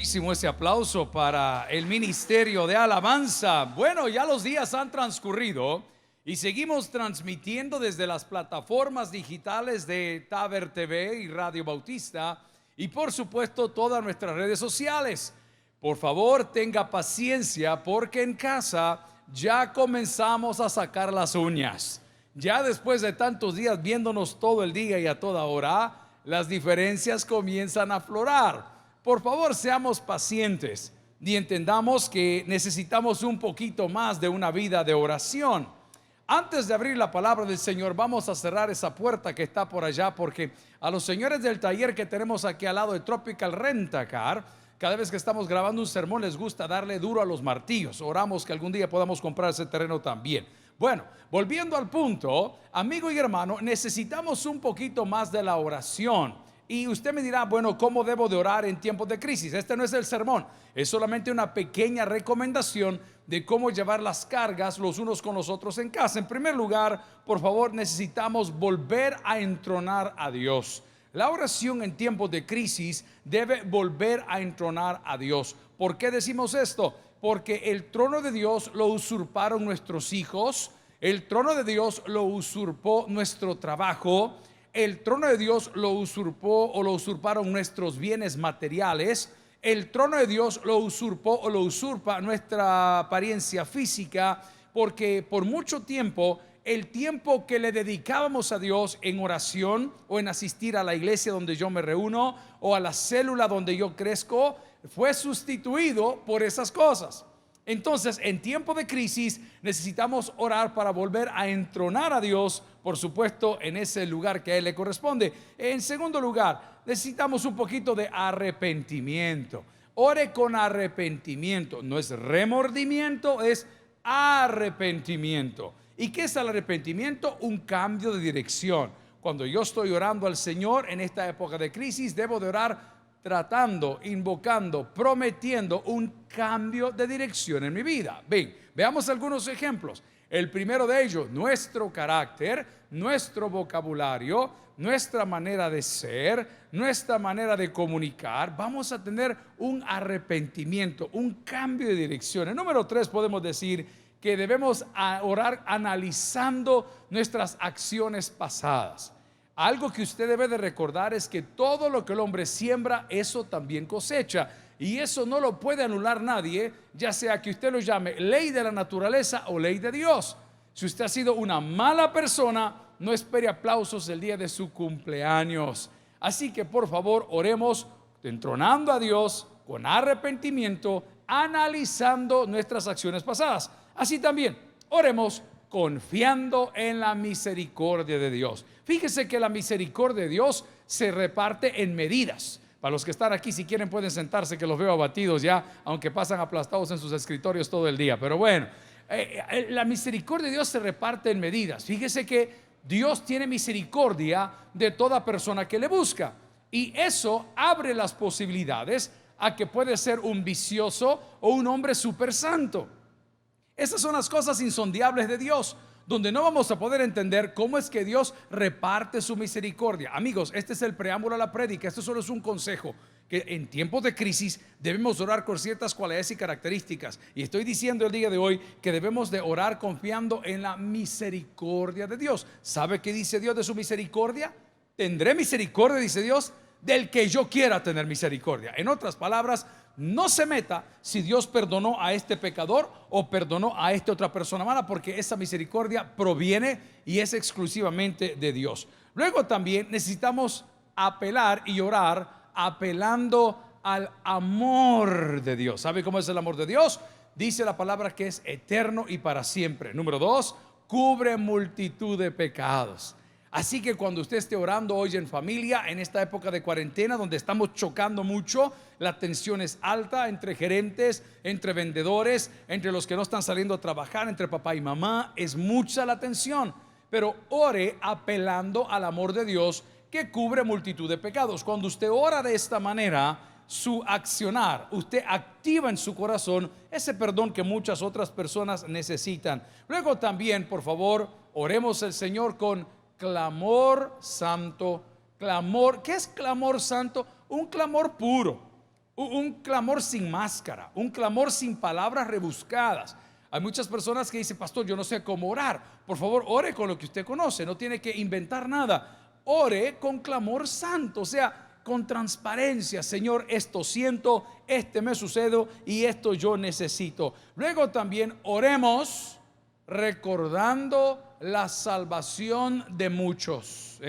Ese aplauso para el Ministerio de Alabanza. Bueno, ya los días han transcurrido y seguimos transmitiendo desde las plataformas digitales de Taber TV y Radio Bautista y por supuesto todas nuestras redes sociales. Por favor, tenga paciencia porque en casa ya comenzamos a sacar las uñas. Ya después de tantos días viéndonos todo el día y a toda hora, las diferencias comienzan a aflorar. Por favor, seamos pacientes y entendamos que necesitamos un poquito más de una vida de oración. Antes de abrir la palabra del Señor, vamos a cerrar esa puerta que está por allá, porque a los señores del taller que tenemos aquí al lado de Tropical Rent-A-Car, cada vez que estamos grabando un sermón les gusta darle duro a los martillos. Oramos que algún día podamos comprar ese terreno también. Bueno, volviendo al punto, amigo y hermano, necesitamos un poquito más de la oración. Y usted me dirá, bueno, ¿cómo debo de orar en tiempos de crisis? Este no es el sermón, es solamente una pequeña recomendación de cómo llevar las cargas los unos con los otros en casa. En primer lugar, por favor, necesitamos volver a entronar a Dios. La oración en tiempos de crisis debe volver a entronar a Dios. ¿Por qué decimos esto? Porque el trono de Dios lo usurparon nuestros hijos, el trono de Dios lo usurpó nuestro trabajo, el trono de Dios lo usurpó o lo usurparon nuestros bienes materiales. El trono de Dios lo usurpó o lo usurpa nuestra apariencia física, porque por mucho tiempo el tiempo que le dedicábamos a Dios en oración o en asistir a la iglesia donde yo me reúno o a la célula donde yo crezco fue sustituido por esas cosas. Entonces, en tiempo de crisis necesitamos orar para volver a entronar a Dios, por supuesto, en ese lugar que a Él le corresponde. En segundo lugar, necesitamos un poquito de arrepentimiento. Ore con arrepentimiento. No es remordimiento, es arrepentimiento. ¿Y qué es el arrepentimiento? Un cambio de dirección. Cuando yo estoy orando al Señor en esta época de crisis, debo de orar tratando, invocando, prometiendo un cambio de dirección en mi vida. Bien, veamos algunos ejemplos. El primero de ellos, nuestro carácter, nuestro vocabulario, nuestra manera de ser, nuestra manera de comunicar. Vamos a tener un arrepentimiento, un cambio de dirección. El número 3 podemos decir que debemos orar analizando nuestras acciones pasadas. Algo que usted debe de recordar es que todo lo que el hombre siembra, eso también cosecha. Y eso no lo puede anular nadie, ya sea que usted lo llame ley de la naturaleza o ley de Dios. Si usted ha sido una mala persona, no espere aplausos el día de su cumpleaños. Así que por favor oremos entronando a Dios con arrepentimiento, analizando nuestras acciones pasadas. Así también oremos confiando en la misericordia de Dios. Fíjese que la misericordia de Dios se reparte en medidas. Para los que están aquí, si quieren pueden sentarse, que los veo abatidos ya, aunque pasan aplastados en sus escritorios todo el día. Pero bueno, la misericordia de Dios se reparte en medidas. Fíjese que Dios tiene misericordia de toda persona que le busca. Y eso abre las posibilidades a que puede ser un vicioso o un hombre súper santo. Esas son las cosas insondables de Dios, donde no vamos a poder entender cómo es que Dios reparte su misericordia. Amigos, este es el preámbulo a la prédica. Esto solo es un consejo, que en tiempos de crisis debemos orar con ciertas cualidades y características. Y estoy diciendo el día de hoy que debemos de orar confiando en la misericordia de Dios. ¿Sabe qué dice Dios de su misericordia? Tendré misericordia, dice Dios, del que yo quiera tener misericordia. En otras palabras, no se meta si Dios perdonó a este pecador o perdonó a esta otra persona mala, porque esa misericordia proviene y es exclusivamente de Dios. Luego también necesitamos apelar y orar apelando al amor de Dios. ¿Sabe cómo es el amor de Dios? Dice la palabra que es eterno y para siempre. Número 2, cubre multitud de pecados. Así que cuando usted esté orando hoy en familia, en esta época de cuarentena donde estamos chocando mucho, la tensión es alta entre gerentes, entre vendedores, entre los que no están saliendo a trabajar, entre papá y mamá, es mucha la tensión. Pero ore apelando al amor de Dios que cubre multitud de pecados. Cuando usted ora de esta manera, su accionar, usted activa en su corazón ese perdón que muchas otras personas necesitan. Luego también, por favor, oremos al Señor con clamor santo. Clamor, ¿qué es clamor santo? Un clamor puro, Un clamor sin máscara, un clamor sin palabras rebuscadas. Hay muchas personas que dicen: pastor, yo no sé cómo orar. Por favor, ore con lo que usted conoce, no tiene que inventar nada. Ore con clamor santo, o sea, con transparencia. Señor, esto siento, me sucede y esto yo necesito. Luego también oremos recordando la salvación de muchos.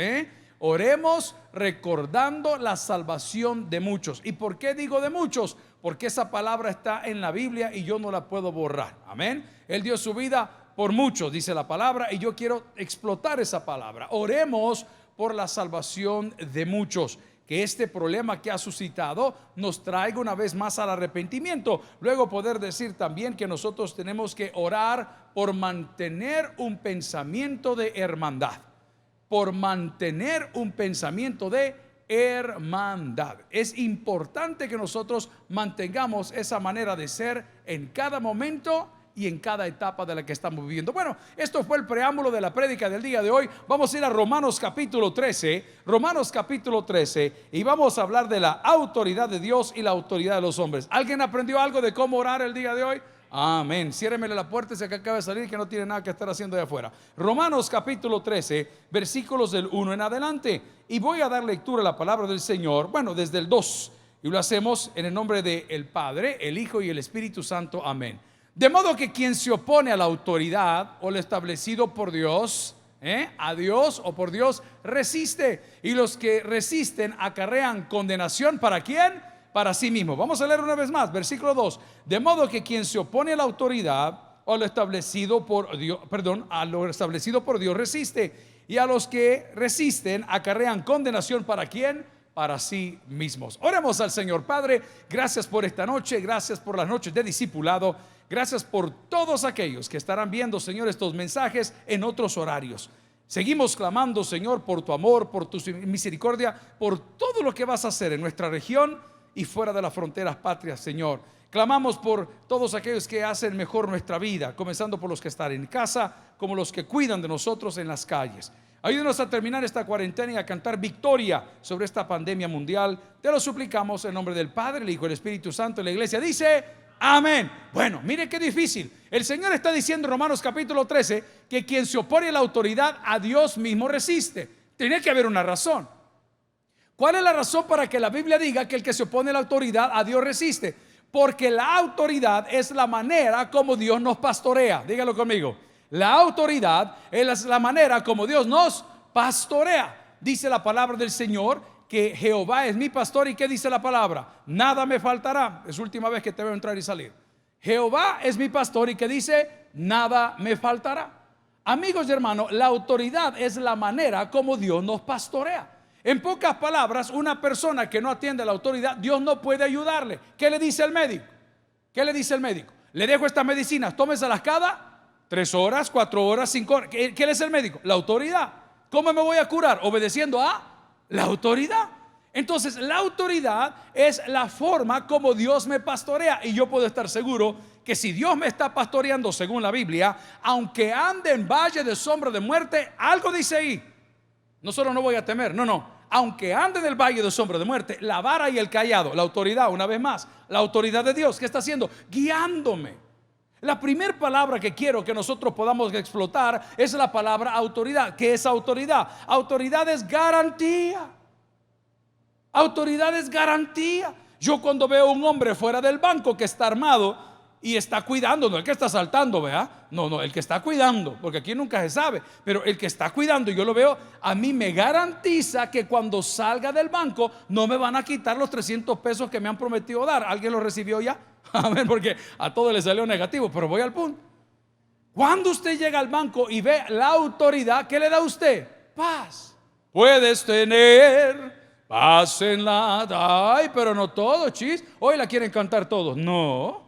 Oremos recordando la salvación de muchos. ¿Y por qué digo de muchos? Porque esa palabra está en la Biblia y yo no la puedo borrar. Amén. Él dio su vida por muchos, dice la palabra, y yo quiero explotar esa palabra. Oremos por la salvación de muchos. Que este problema que ha suscitado nos traiga una vez más al arrepentimiento. Luego poder decir también que nosotros tenemos que orar por mantener un pensamiento de hermandad. Por mantener un pensamiento de hermandad. Es importante que nosotros mantengamos esa manera de ser en cada momento y en cada etapa de la que estamos viviendo. Bueno, esto fue el preámbulo de la prédica del día de hoy. Vamos a ir a Romanos capítulo 13, y vamos a hablar de la autoridad de Dios y la autoridad de los hombres. ¿Alguien aprendió algo de cómo orar el día de hoy? Amén. Ciérremele la puerta ese que acaba de salir, que no tiene nada que estar haciendo de afuera. Romanos capítulo 13, versículos del 1 en adelante. Y voy a dar lectura a la palabra del Señor, bueno, desde el 2. Y lo hacemos en el nombre del Padre, el Hijo y el Espíritu Santo. Amén. De modo que quien se opone a la autoridad o lo establecido por Dios, a Dios o por Dios, resiste. Y los que resisten acarrean condenación. ¿Para quién? Para sí mismo. Vamos a leer una vez más, versículo 2. De modo que quien se opone a la autoridad o a lo establecido por Dios, a lo establecido por Dios, resiste. Y a los que resisten acarrean condenación. ¿Para quién? Para sí mismos. Oremos al Señor. Padre, gracias por esta noche, gracias por las noches de discipulado, gracias por todos aquellos que estarán viendo, Señor, estos mensajes en otros horarios. Seguimos clamando, Señor, por tu amor, por tu misericordia, por todo lo que vas a hacer en nuestra región y fuera de las fronteras patrias, Señor. Clamamos por todos aquellos que hacen mejor nuestra vida, comenzando por los que están en casa, como los que cuidan de nosotros en las calles. Ayúdenos a terminar esta cuarentena y a cantar victoria sobre esta pandemia mundial. Te lo suplicamos en nombre del Padre, el Hijo y el Espíritu Santo. Y la iglesia dice: amén. Bueno, mire qué difícil. El Señor está diciendo en Romanos capítulo 13 que quien se opone a la autoridad, a Dios mismo resiste. Tiene que haber una razón. ¿Cuál es la razón para que la Biblia diga que el que se opone a la autoridad, a Dios resiste? Porque la autoridad es la manera como Dios nos pastorea. Dígalo conmigo. La autoridad es la manera como Dios nos pastorea. Dice la palabra del Señor que Jehová es mi pastor. ¿Y qué dice la palabra? Nada me faltará. Es la última vez que te veo entrar y salir. Jehová es mi pastor. ¿Y qué dice? Nada me faltará. Amigos y hermanos, la autoridad es la manera como Dios nos pastorea. En pocas palabras, una persona que no atiende a la autoridad, Dios no puede ayudarle. ¿Qué le dice el médico? ¿Qué le dice el médico? Le dejo estas medicinas, tómeselas cada 3 horas, 4 horas, 5 horas. ¿Qué es el médico? La autoridad. ¿Cómo me voy a curar? Obedeciendo a la autoridad. Entonces, la autoridad es la forma como Dios me pastorea. Y yo puedo estar seguro que si Dios me está pastoreando según la Biblia, aunque ande en valle de sombra de muerte, algo dice ahí. No solo no voy a temer, no. Aunque ande en el valle de sombra de muerte, la vara y el cayado, la autoridad, una vez más, la autoridad de Dios, ¿qué está haciendo? Guiándome. La primera palabra que quiero que nosotros podamos explotar es la palabra autoridad. ¿Qué es autoridad? Autoridad es garantía. Autoridad es garantía. Yo cuando veo a un hombre fuera del banco que está armado y está cuidando, no el que está asaltando, ¿verdad? No, el que está cuidando, porque aquí nunca se sabe, pero el que está cuidando, yo lo veo, a mí me garantiza que cuando salga del banco no me van a quitar los 300 pesos que me han prometido dar. ¿Alguien lo recibió ya? Amén, porque a todos les salió negativo, pero voy al punto. Cuando usted llega al banco y ve la autoridad, ¿qué le da a usted? Paz. Puedes tener paz en la... Ay, pero no todo, chis. Hoy la quieren cantar todos. No.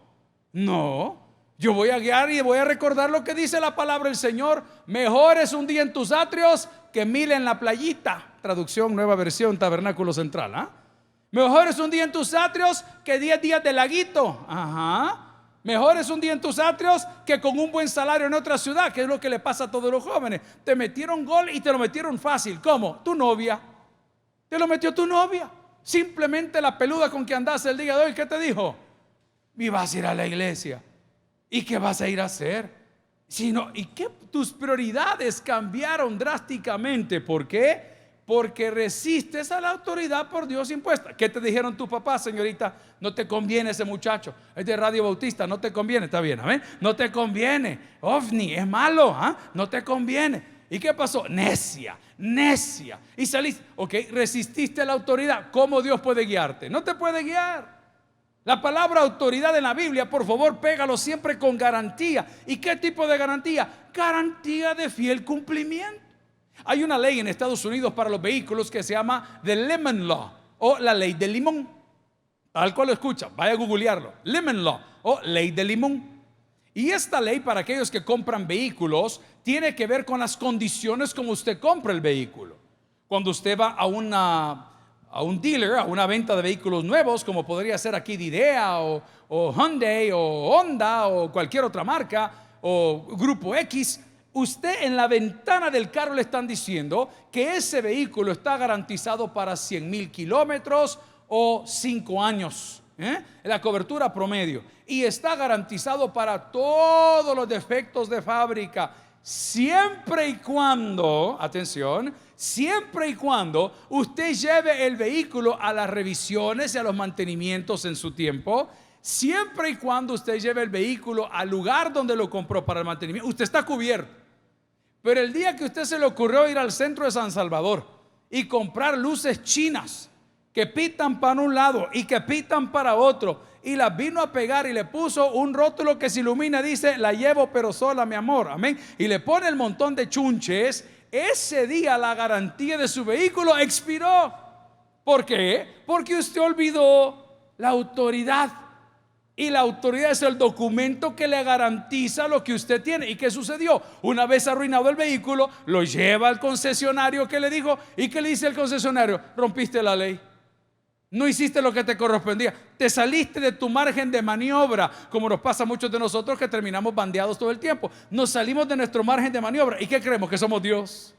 Yo voy a guiar y voy a recordar lo que dice la palabra del Señor. Mejor es un día en tus atrios que 1000 en la playita. Traducción, nueva versión, Tabernáculo Central. Mejor es un día en tus atrios que 10 días de laguito. Mejor es un día en tus atrios que con un buen salario en otra ciudad, que es lo que le pasa a todos los jóvenes. Te metieron gol y te lo metieron fácil. ¿Cómo? Tu novia. Te lo metió tu novia. Simplemente la peluda con que andas el día de hoy, ¿qué te dijo? Y vas a ir a la iglesia. ¿Y qué vas a ir a hacer? ¿Y qué? Tus prioridades cambiaron drásticamente. ¿Por qué? Porque resistes a la autoridad por Dios impuesta. ¿Qué te dijeron tus papás, señorita? No te conviene ese muchacho, es de Radio Bautista, no te conviene. Está bien, amén. No te conviene, ovni, es malo, no te conviene. ¿Y qué pasó? Necia. Y saliste, ok, resististe a la autoridad. ¿Cómo Dios puede guiarte? No te puede guiar. La palabra autoridad en la Biblia, por favor, pégalo siempre con garantía. ¿Y qué tipo de garantía? Garantía de fiel cumplimiento. Hay una ley en Estados Unidos para los vehículos que se llama The Lemon Law, o la ley del limón. Tal cual lo escucha, vaya a googlearlo. Lemon Law o ley del limón. Y esta ley, para aquellos que compran vehículos, tiene que ver con las condiciones como usted compra el vehículo. Cuando usted va a un dealer, a una venta de vehículos nuevos, como podría ser aquí Didea o Hyundai o Honda o cualquier otra marca o Grupo X, usted en la ventana del carro le están diciendo que ese vehículo está garantizado para 100,000 kilómetros o 5 años, la cobertura promedio, y está garantizado para todos los defectos de fábrica, siempre y cuando, atención, siempre y cuando usted lleve el vehículo a las revisiones y a los mantenimientos en su tiempo. Siempre y cuando usted lleve el vehículo al lugar donde lo compró para el mantenimiento, usted está cubierto. Pero el día que usted se le ocurrió ir al centro de San Salvador y comprar luces chinas que pitan para un lado y que pitan para otro, y las vino a pegar y le puso un rótulo que se ilumina, dice: la llevo pero sola, mi amor, amén, y le pone el montón de chunches, ese día la garantía de su vehículo expiró. ¿Por qué? Porque usted olvidó la autoridad. Y la autoridad es el documento que le garantiza lo que usted tiene. ¿Y qué sucedió? Una vez arruinado el vehículo, lo lleva al concesionario que le dijo. ¿Y qué le dice el concesionario? Rompiste la ley, no hiciste lo que te correspondía, te saliste de tu margen de maniobra, como nos pasa a muchos de nosotros que terminamos bandeados todo el tiempo. Nos salimos de nuestro margen de maniobra. ¿Y qué creemos? Que somos Dios.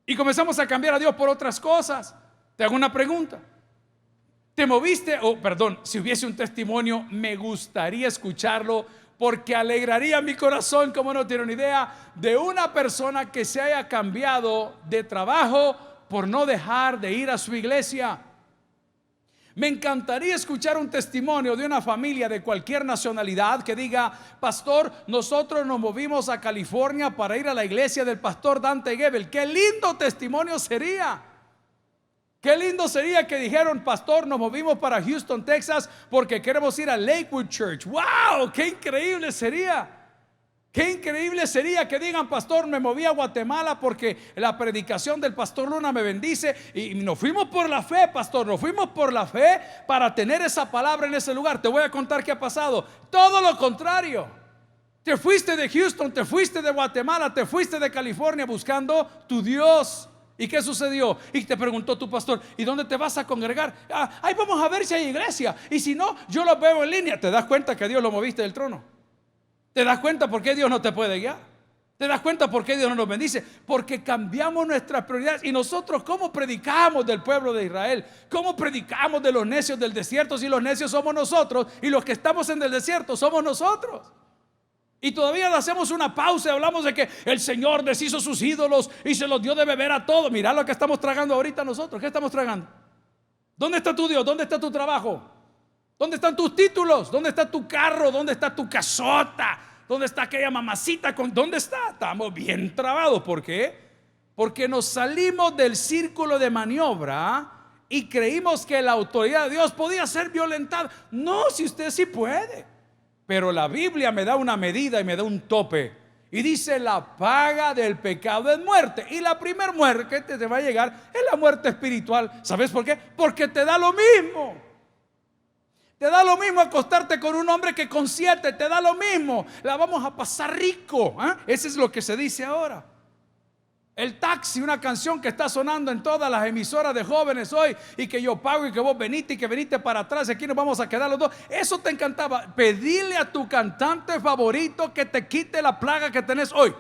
Y comenzamos a cambiar a Dios por otras cosas. Te hago una pregunta. Te moviste, si hubiese un testimonio, me gustaría escucharlo, porque alegraría mi corazón, como no tiene una idea, de una persona que se haya cambiado de trabajo por no dejar de ir a su iglesia. Me encantaría escuchar un testimonio de una familia de cualquier nacionalidad que diga: pastor, nosotros nos movimos a California para ir a la iglesia del pastor Dante Gebel. ¡Qué lindo testimonio sería! Qué lindo sería que dijeron: pastor, nos movimos para Houston, Texas, porque queremos ir a Lakewood Church. ¡Wow! ¡Qué increíble sería! Qué increíble sería que digan: pastor, me moví a Guatemala porque la predicación del pastor Luna me bendice, y nos fuimos por la fe, pastor, nos fuimos por la fe para tener esa palabra en ese lugar. Te voy a contar qué ha pasado. Todo lo contrario. Te fuiste de Houston, te fuiste de Guatemala, te fuiste de California buscando tu Dios. ¿Y qué sucedió? Y te preguntó tu pastor: ¿y dónde te vas a congregar? Ahí vamos a ver si hay iglesia, y si no, yo lo veo en línea. ¿Te das cuenta que Dios lo moviste del trono? ¿Te das cuenta por qué Dios no te puede guiar? ¿Te das cuenta por qué Dios no nos bendice? Porque cambiamos nuestras prioridades. Y nosotros, ¿cómo predicamos del pueblo de Israel? ¿Cómo predicamos de los necios del desierto si los necios somos nosotros y los que estamos en el desierto somos nosotros? Y todavía le hacemos una pausa y hablamos de que el Señor deshizo sus ídolos y se los dio de beber a todos. Mirá lo que estamos tragando ahorita nosotros. ¿Qué estamos tragando? ¿Dónde está tu Dios? ¿Dónde está tu trabajo? ¿Dónde están tus títulos? ¿Dónde está tu carro? ¿Dónde está tu casota? ¿Dónde está aquella mamacita? ¿Dónde está? Estamos bien trabados. ¿Por qué? Porque nos salimos del círculo de maniobra y creímos que la autoridad de Dios podía ser violentada. No, si usted sí puede. Pero la Biblia me da una medida y me da un tope. Y dice: la paga del pecado es muerte. Y la primera muerte que te va a llegar es la muerte espiritual. ¿Sabes por qué? Porque te da lo mismo. Te da lo mismo acostarte con un hombre que con 7. Te da lo mismo. La vamos a pasar rico. Eso es lo que se dice ahora. El taxi, una canción que está sonando en todas las emisoras de jóvenes hoy, y que yo pago y que vos veniste y que veniste para atrás y aquí nos vamos a quedar los dos. Eso te encantaba. Pedirle a tu cantante favorito que te quite la plaga que tenés hoy.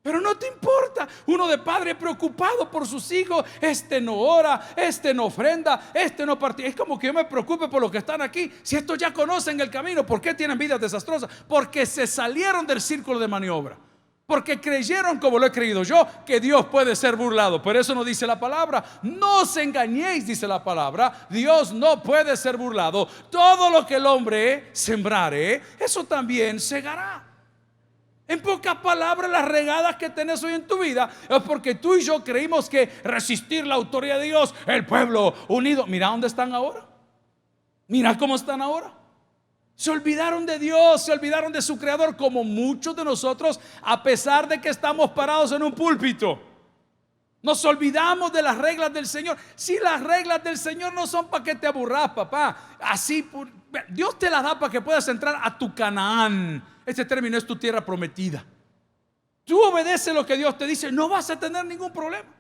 Pero no te importa. Uno de padre preocupado por sus hijos. Este no ora, este no ofrenda, este no participa. Es como que yo me preocupe por los que están aquí. Si estos ya conocen el camino, ¿por qué tienen vidas desastrosas? Porque se salieron del círculo de maniobra. Porque creyeron, como lo he creído yo, que Dios puede ser burlado. Pero eso no dice la palabra. No os engañéis, dice la palabra. Dios no puede ser burlado. Todo lo que el hombre sembrare, eso también segará. En pocas palabras, las regadas que tenés hoy en tu vida es porque tú y yo creímos que resistir la autoridad de Dios, el pueblo unido. Mira dónde están ahora. Mira cómo están ahora. Se olvidaron de Dios, se olvidaron de su creador, como muchos de nosotros, a pesar de que estamos parados en un púlpito. Nos olvidamos de las reglas del Señor. Si las reglas del Señor no son para que te aburras, papá. Así Dios te las da para que puedas entrar a tu Canaán. Ese término es tu tierra prometida. Tú obedeces lo que Dios te dice, no vas a tener ningún problema.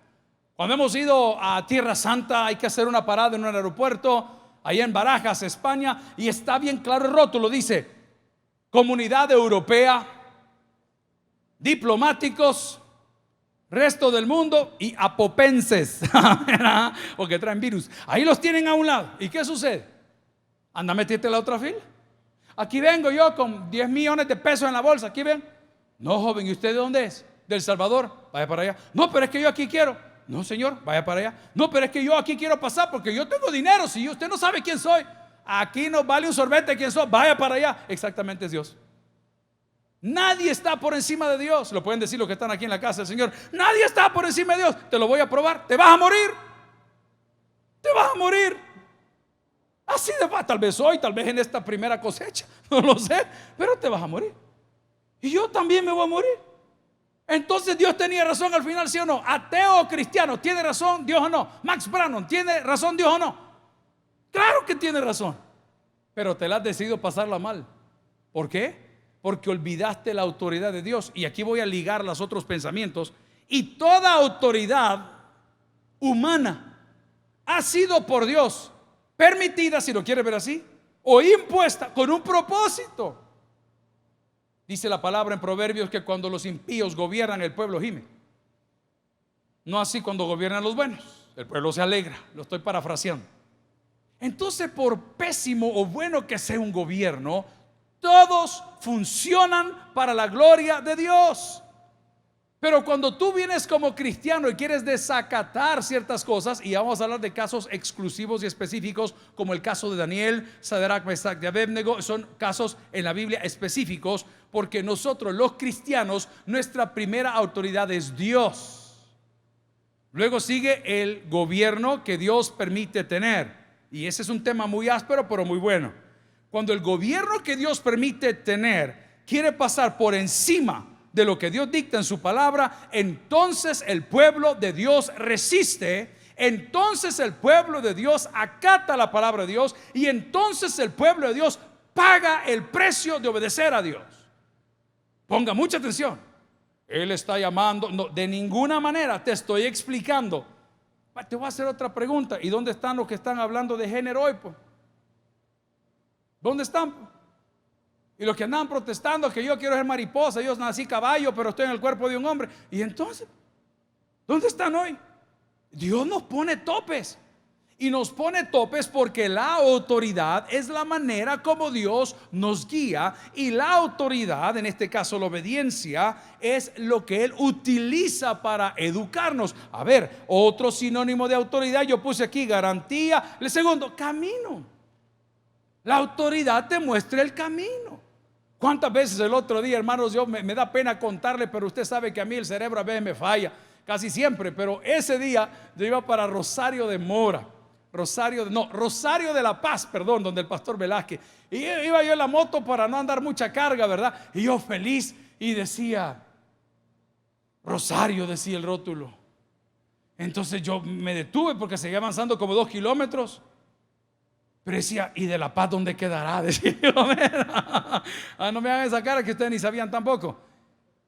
Cuando hemos ido a Tierra Santa, hay que hacer una parada en un aeropuerto allá en Barajas, España, y está bien claro el rótulo, dice Comunidad Europea, diplomáticos, resto del mundo y apopenses, porque traen virus. Ahí los tienen a un lado. ¿Y qué sucede? Anda, metiste en la otra fila. Aquí vengo yo con 10 millones de pesos en la bolsa. Aquí ven. No, joven, ¿y usted de dónde es? ¿Del Salvador? Vaya para allá. No, pero es que yo aquí quiero. No, señor, vaya para allá. No, pero es que yo aquí quiero pasar porque yo tengo dinero. Si usted no sabe quién soy, aquí no vale un sorbete quién soy. Vaya para allá. Exactamente, es Dios. Nadie está por encima de Dios. Lo pueden decir los que están aquí en la casa del Señor. Nadie está por encima de Dios. Te lo voy a probar. Te vas a morir. Te vas a morir. Así de va, tal vez hoy, tal vez en esta primera cosecha, no lo sé, pero te vas a morir. Y yo también me voy a morir. Entonces Dios tenía razón al final, ¿sí o no? Ateo o cristiano, ¿tiene razón Dios o no? Max Brannon, ¿tiene razón Dios o no? Claro que tiene razón. Pero te la has decidido pasarla mal. ¿Por qué? Porque olvidaste la autoridad de Dios. Y aquí voy a ligar los otros pensamientos. Y toda autoridad humana ha sido por Dios permitida, si lo quiere ver así, o impuesta con un propósito. Dice la palabra en Proverbios que cuando los impíos gobiernan, el pueblo gime. No así cuando gobiernan los buenos, el pueblo se alegra. Lo estoy parafraseando. Entonces, por pésimo o bueno que sea un gobierno, todos funcionan para la gloria de Dios. Pero cuando tú vienes como cristiano y quieres desacatar ciertas cosas, y vamos a hablar de casos exclusivos y específicos, como el caso de Daniel, Sadrach, Mesach y Abednego, son casos en la Biblia específicos, porque nosotros los cristianos, nuestra primera autoridad es Dios. Luego sigue el gobierno que Dios permite tener, y ese es un tema muy áspero pero muy bueno. Cuando el gobierno que Dios permite tener quiere pasar por encima de lo que Dios dicta en su palabra, entonces el pueblo de Dios resiste. Entonces el pueblo de Dios acata la palabra de Dios, y entonces el pueblo de Dios paga el precio de obedecer a Dios. Ponga mucha atención. Él está llamando, no, de ninguna manera te estoy explicando. Te voy a hacer otra pregunta. ¿Y dónde están los que están hablando de género hoy? ¿Dónde están? Y los que andan protestando que yo quiero ser mariposa, yo nací caballo, pero estoy en el cuerpo de un hombre. Y entonces, ¿dónde están hoy? Dios nos pone topes. Y nos pone topes porque la autoridad es la manera como Dios nos guía. Y la autoridad, en este caso la obediencia, es lo que Él utiliza para educarnos. A ver, otro sinónimo de autoridad, yo puse aquí garantía. El segundo, camino. La autoridad te muestra el camino. ¿Cuántas veces el otro día, hermanos, yo me da pena contarle, pero usted sabe que a mí el cerebro a veces me falla, casi siempre, pero ese día yo iba para Rosario de Mora, Rosario de La Paz, perdón, donde el pastor Velázquez, y iba yo en la moto para no andar mucha carga, ¿verdad? Y yo feliz, y decía Rosario, decía el rótulo. Entonces yo me detuve porque seguía avanzando como 2 kilómetros. Pero decía, ¿y de La Paz dónde quedará? Decía, no me hagan esa cara que ustedes ni sabían tampoco.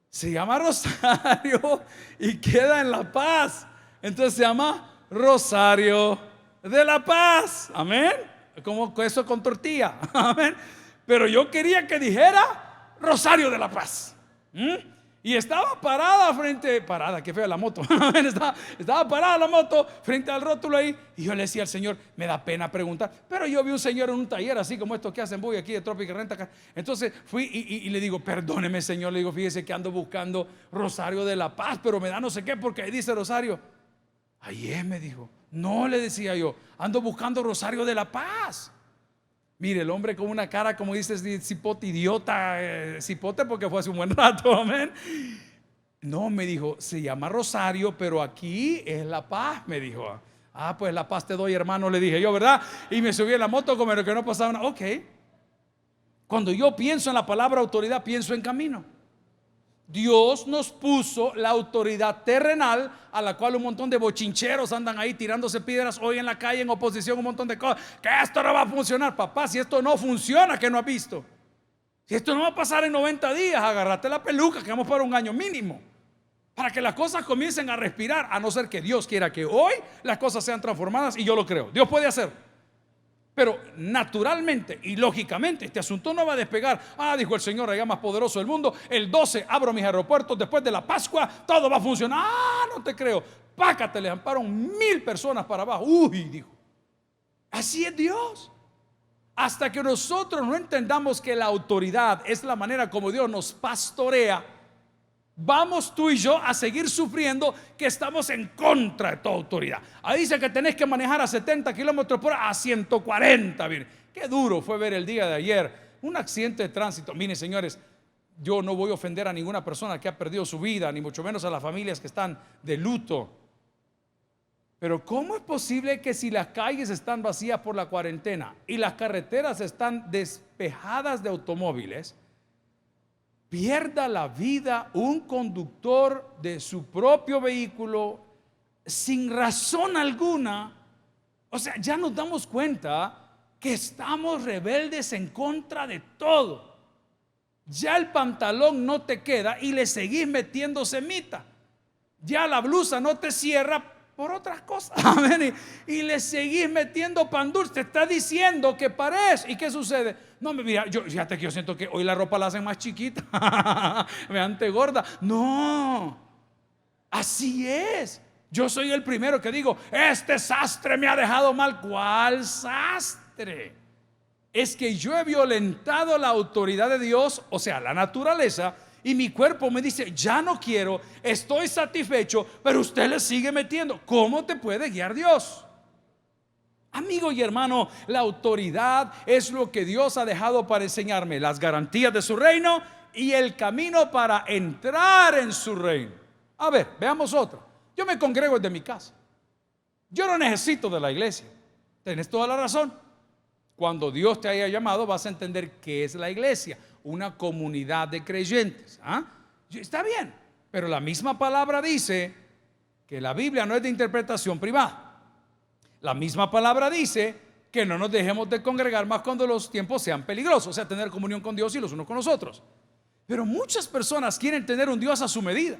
Se llama Rosario y queda en La Paz. Entonces se llama Rosario de La Paz. Amén. Como eso con tortilla. Amén. Pero yo quería que dijera Rosario de La Paz. Y estaba parada, qué fea la moto. estaba parada la moto frente al rótulo ahí. Y yo le decía al Señor, me da pena preguntar, pero yo vi un señor en un taller así como estos que hacen bulla aquí de Tropic Renta. Entonces fui y le digo, perdóneme Señor, le digo, fíjese que ando buscando Rosario de la Paz, pero me da no sé qué porque ahí dice Rosario. Ahí es, me dijo. No, le decía yo, ando buscando Rosario de la Paz. Mire, el hombre con una cara, como dices, cipote, idiota, cipote, porque fue hace un buen rato, amén. No, me dijo, se llama Rosario, pero aquí es La Paz, me dijo. Ah, pues La Paz te doy, hermano, le dije yo, ¿verdad? Y me subí en la moto como que no pasaba nada. Ok. Cuando yo pienso en la palabra autoridad, pienso en camino. Dios nos puso la autoridad terrenal, a la cual un montón de bochincheros andan ahí tirándose piedras hoy en la calle en oposición, un montón de cosas, que esto no va a funcionar. Papá, si esto no funciona, ¿qué no has visto? Si esto no va a pasar en 90 días, agárrate la peluca, que vamos para un año mínimo, para que las cosas comiencen a respirar, a no ser que Dios quiera que hoy las cosas sean transformadas, y yo lo creo, Dios puede hacer. Pero naturalmente y lógicamente este asunto no va a despegar. Ah, dijo el Señor, allá más poderoso del mundo, el 12 abro mis aeropuertos, después de la Pascua todo va a funcionar. Ah, no te creo. Pácate, le amparon 1000 personas para abajo. Uy, dijo. Así es Dios. Hasta que nosotros no entendamos que la autoridad es la manera como Dios nos pastorea, vamos tú y yo a seguir sufriendo que estamos en contra de toda autoridad. Ahí dice que tenés que manejar a 70 kilómetros por hora, a 140. Miren, qué duro fue ver el día de ayer un accidente de tránsito. Miren, señores, yo no voy a ofender a ninguna persona que ha perdido su vida, ni mucho menos a las familias que están de luto. Pero ¿cómo es posible que si las calles están vacías por la cuarentena y las carreteras están despejadas de automóviles, pierda la vida un conductor de su propio vehículo sin razón alguna? O sea, ya nos damos cuenta que estamos rebeldes en contra de todo. Ya el pantalón no te queda y le seguís metiendo semita. Ya la blusa no te cierra por otras cosas. Amén. Y le seguís metiendo pan dulce. Te está diciendo que pares. ¿Y qué sucede? No, mira, fíjate que yo siento que hoy la ropa la hacen más chiquita. Me ante gorda. No, así es. Yo soy el primero que digo, este sastre me ha dejado mal. ¿Cuál sastre? Es que yo he violentado la autoridad de Dios, o sea, la naturaleza, y mi cuerpo me dice, ya no quiero, estoy satisfecho, pero usted le sigue metiendo. ¿Cómo te puede guiar Dios? Amigo y hermano, la autoridad es lo que Dios ha dejado para enseñarme las garantías de su reino y el camino para entrar en su reino. A ver, veamos otra. Yo me congrego desde mi casa. Yo no necesito de la iglesia. Tienes toda la razón. Cuando Dios te haya llamado, vas a entender qué es la iglesia. Una comunidad de creyentes. ¿Ah? Está bien, pero la misma palabra dice que la Biblia no es de interpretación privada. La misma palabra dice que no nos dejemos de congregar más cuando los tiempos sean peligrosos, o sea, tener comunión con Dios y los unos con los otros. Pero muchas personas quieren tener un Dios a su medida,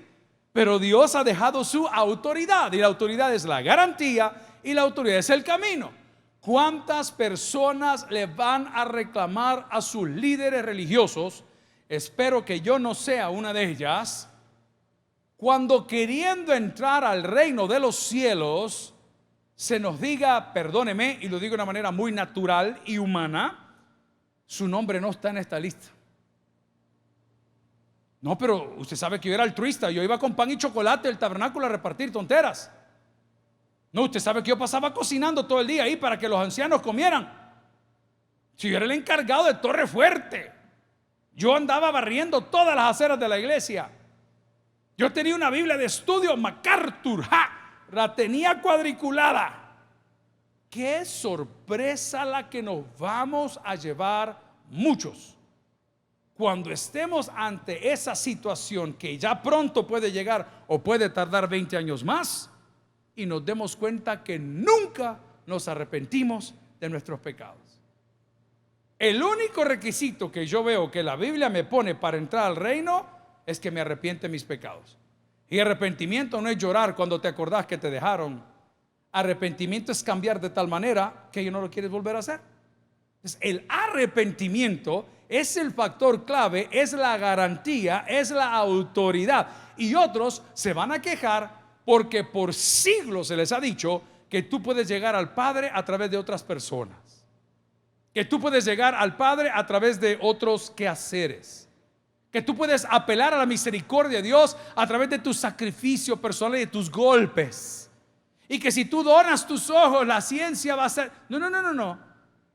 pero Dios ha dejado su autoridad, y la autoridad es la garantía y la autoridad es el camino. ¿Cuántas personas le van a reclamar a sus líderes religiosos? Espero que yo no sea una de ellas. Cuando queriendo entrar al reino de los cielos se nos diga, perdóneme, y lo digo de una manera muy natural y humana, su nombre no está en esta lista. No, pero usted sabe que yo era altruista, yo iba con pan y chocolate al tabernáculo a repartir tonteras. No, usted sabe que yo pasaba cocinando todo el día ahí para que los ancianos comieran. Si yo era el encargado de Torre Fuerte, yo andaba barriendo todas las aceras de la iglesia. Yo tenía una Biblia de estudio MacArthur, la tenía cuadriculada. Qué sorpresa la que nos vamos a llevar muchos cuando estemos ante esa situación que ya pronto puede llegar o puede tardar 20 años más, y nos demos cuenta que nunca nos arrepentimos de nuestros pecados. El único requisito que yo veo que la Biblia me pone para entrar al reino es que me arrepiente de mis pecados. Y arrepentimiento no es llorar cuando te acordás que te dejaron. Arrepentimiento es cambiar de tal manera que ya no lo quieres volver a hacer. Entonces, el arrepentimiento es el factor clave, es la garantía, es la autoridad. Y otros se van a quejar porque por siglos se les ha dicho que tú puedes llegar al Padre a través de otras personas, que tú puedes llegar al Padre a través de otros quehaceres, que tú puedes apelar a la misericordia de Dios a través de tu sacrificio personal y de tus golpes, y que si tú donas tus ojos, la ciencia va a ser... No, no, no, no, no.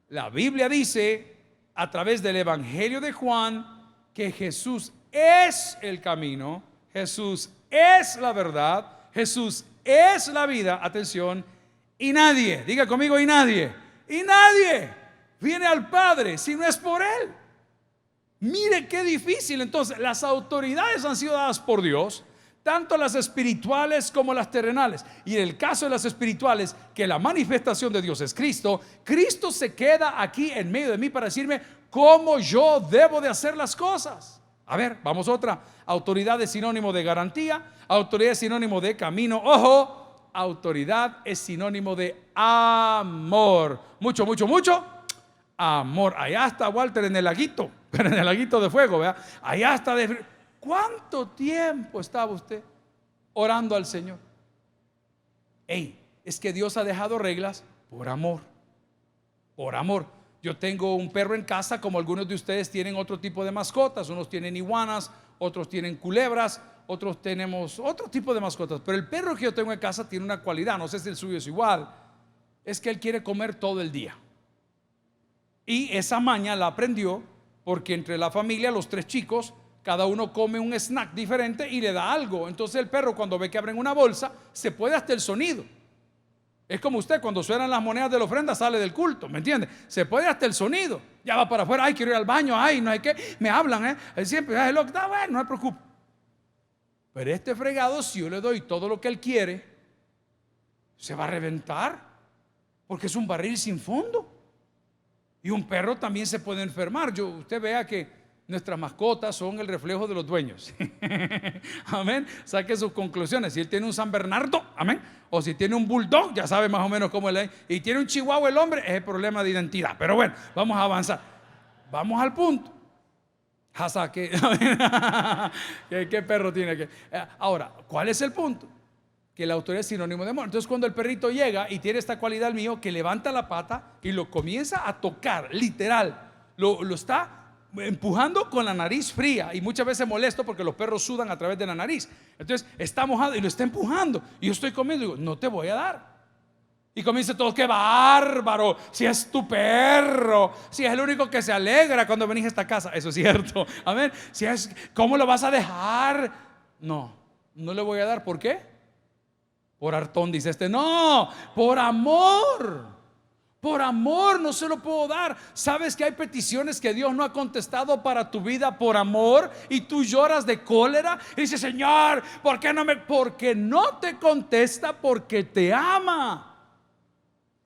La Biblia dice a través del Evangelio de Juan que Jesús es el camino, Jesús es la verdad, Jesús es la vida. Atención, y nadie, diga conmigo, y nadie viene al Padre si no es por Él. Mire qué difícil. Entonces, las autoridades han sido dadas por Dios, tanto las espirituales como las terrenales. Y en el caso de las espirituales, que la manifestación de Dios es Cristo, Cristo se queda aquí en medio de mí para decirme cómo yo debo de hacer las cosas. A ver, vamos a otra. Autoridad es sinónimo de garantía, autoridad es sinónimo de camino. Ojo, autoridad es sinónimo de amor. Mucho, mucho, mucho amor. Allá está Walter en el laguito, pero en el laguito de fuego, ¿verdad? Allá está de... ¿Cuánto tiempo estaba usted orando al Señor? Ey, es que Dios ha dejado reglas por amor. Por amor. Yo tengo un perro en casa, como algunos de ustedes tienen otro tipo de mascotas. Unos tienen iguanas, otros tienen culebras, otros tenemos otro tipo de mascotas. Pero el perro que yo tengo en casa tiene una cualidad, no sé si el suyo es igual, es que él quiere comer todo el día. Y esa maña la aprendió porque entre la familia, los 3 chicos, cada uno come un snack diferente y le da algo. Entonces el perro, cuando ve que abren una bolsa, se puede hasta el sonido. Es como usted, cuando suenan las monedas de la ofrenda, sale del culto, ¿me entiende? Se puede hasta el sonido. Ya va para afuera, ay, quiero ir al baño, ay, no hay qué, me hablan, siempre, ay, está bueno, no me preocupe. Pero este fregado, si yo le doy todo lo que él quiere, se va a reventar, porque es un barril sin fondo. Y un perro también se puede enfermar. Usted vea que nuestras mascotas son el reflejo de los dueños. Amén. Saque sus conclusiones. Si él tiene un San Bernardo, amén, o si tiene un bulldog, ya sabe más o menos cómo es. Y tiene un chihuahua el hombre, es el problema de identidad. Pero bueno, vamos a avanzar. Vamos al punto. ¿Qué perro tiene que? Ahora, ¿cuál es el punto? Que la autoridad es sinónimo de amor. Entonces, cuando el perrito llega y tiene esta cualidad mío, que levanta la pata y lo comienza a tocar, literal, lo está empujando con la nariz fría, y muchas veces molesto porque los perros sudan a través de la nariz. Entonces está mojado y lo está empujando, y yo estoy comiendo y digo, no te voy a dar. Y comienza todo, qué bárbaro, si es tu perro, si es el único que se alegra cuando venís a esta casa. Eso es cierto, amén. Si es, ¿cómo lo vas a dejar? No le voy a dar. ¿Por qué? Por hartón, dice este. No, por amor. Por amor no se lo puedo dar. ¿Sabes que hay peticiones que Dios no ha contestado para tu vida por amor? Y tú lloras de cólera y dices, Señor, ¿por qué no me? Porque no te contesta, porque te ama.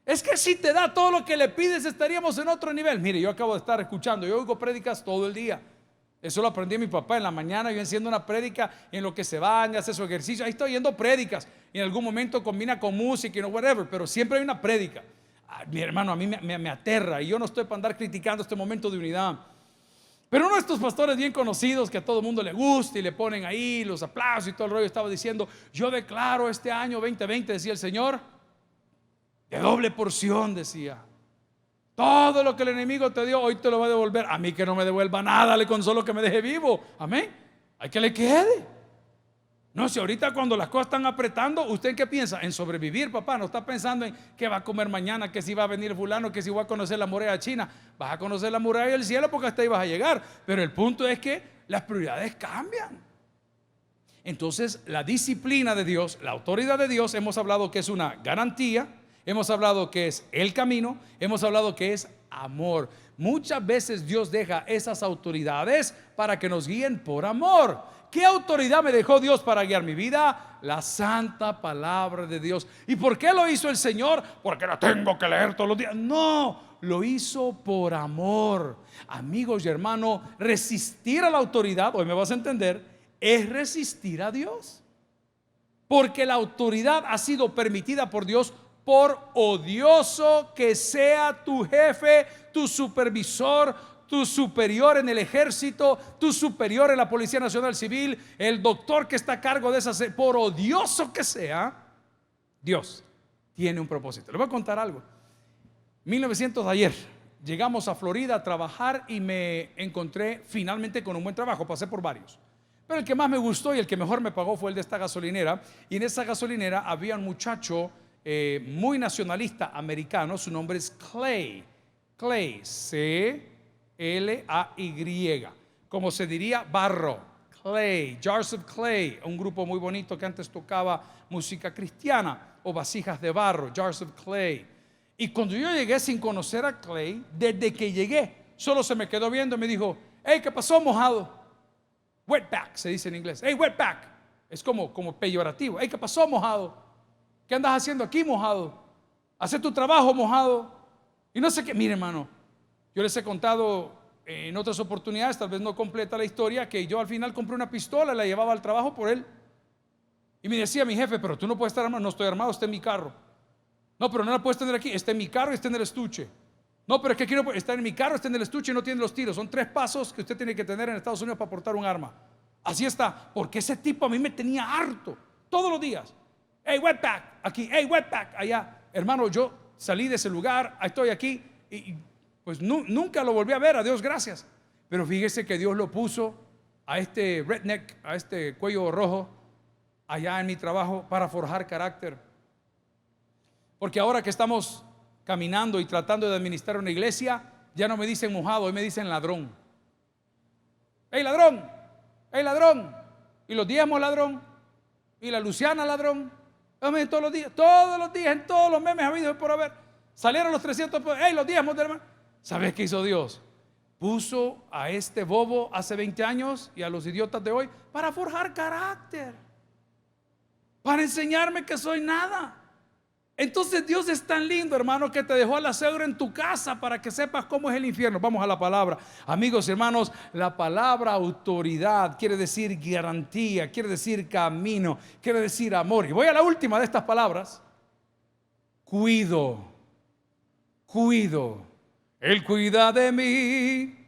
Es que si te da todo lo que le pides, estaríamos en otro nivel. Mire, yo acabo de estar escuchando, yo oigo prédicas todo el día. Eso lo aprendí a mi papá. En la mañana yo enciendo una prédica, en lo que se baña, hace su ejercicio, ahí estoy oyendo prédicas. Y en algún momento combina con música y no whatever, pero siempre hay una prédica. Mi hermano, a mí me aterra, y yo no estoy para andar criticando este momento de unidad. Pero uno de estos pastores bien conocidos, que a todo el mundo le gusta y le ponen ahí los aplausos y todo el rollo, estaba diciendo, yo declaro este año 2020, decía el Señor, de doble porción, decía. Todo lo que el enemigo te dio, hoy te lo va a devolver. A mí que no me devuelva nada, le consolo que me deje vivo. Amén. Hay que le quede. No, si ahorita cuando las cosas están apretando, ¿usted qué piensa? En sobrevivir, papá. No está pensando en qué va a comer mañana, que si va a venir fulano, que si va a conocer la muralla china. Vas a conocer la muralla del cielo porque hasta ahí vas a llegar. Pero el punto es que las prioridades cambian. Entonces, la disciplina de Dios, la autoridad de Dios, hemos hablado que es una garantía, hemos hablado que es el camino, hemos hablado que es amor. Muchas veces Dios deja esas autoridades para que nos guíen por amor. ¿Qué autoridad me dejó Dios para guiar mi vida? La santa palabra de Dios. ¿Y por qué lo hizo el Señor? Porque la tengo que leer todos los días. No, lo hizo por amor. Amigos y hermanos, resistir a la autoridad, hoy me vas a entender, es resistir a Dios. Porque la autoridad ha sido permitida por Dios por odioso que sea tu jefe, tu supervisor, tu superior en el ejército, tu superior en la Policía Nacional Civil, el doctor que está a cargo de esas, por odioso que sea, Dios tiene un propósito. Les voy a contar algo. 1900 ayer llegamos a Florida a trabajar y me encontré finalmente con un buen trabajo. Pasé por varios, pero el que más me gustó y el que mejor me pagó fue el de esta gasolinera. Y en esa gasolinera había un muchacho muy nacionalista americano. Su nombre es Clay, C-L-A-Y, como se diría barro, Clay, Jars of Clay, un grupo muy bonito que antes tocaba música cristiana, o vasijas de barro, Jars of Clay. Y cuando yo llegué sin conocer a Clay, desde que llegué, solo se me quedó viendo y me dijo: hey, ¿qué pasó, mojado? Wetback se dice en inglés. Hey, wetback, es como peyorativo. Hey, ¿qué pasó, mojado? ¿Qué andas haciendo aquí, mojado? Hace tu trabajo, mojado. Y no sé qué. Mire, hermano, yo les he contado en otras oportunidades, tal vez no completa la historia, que yo al final compré una pistola y la llevaba al trabajo por él. Y me decía mi jefe: pero tú no puedes estar armado. No estoy armado, está en mi carro. No, pero no la puedes tener aquí, está en mi carro y está en el estuche. No, pero es que aquí no puede, está en mi carro, está en el estuche y no tiene los tiros. Son 3 pasos que usted tiene que tener en Estados Unidos para portar un arma. Así está, porque ese tipo a mí me tenía harto todos los días. Hey, wetback, aquí, hey, wetback, allá. Hermano, yo salí de ese lugar, estoy aquí y pues nunca lo volví a ver, a Dios gracias. Pero fíjese que Dios lo puso a este redneck, a este cuello rojo, allá en mi trabajo para forjar carácter. Porque ahora que estamos caminando y tratando de administrar una iglesia, ya no me dicen mojado, hoy me dicen ladrón. ¡Hey, ladrón! ¡Hey, ladrón! Y los diezmos, ladrón. Y la Luciana, ladrón. Todos los días, en todos los memes habidos por haber. Salieron los 300, ¡hey, los diezmos, hermano! ¿Sabes qué hizo Dios? Puso a este bobo hace 20 años y a los idiotas de hoy para forjar carácter, para enseñarme que soy nada. Entonces Dios es tan lindo, hermano, que te dejó a la cedra en tu casa para que sepas cómo es el infierno. Vamos a la palabra. Amigos y hermanos, la palabra autoridad quiere decir garantía, quiere decir camino, quiere decir amor. Y voy a la última de estas palabras. Cuido. Él cuida de mí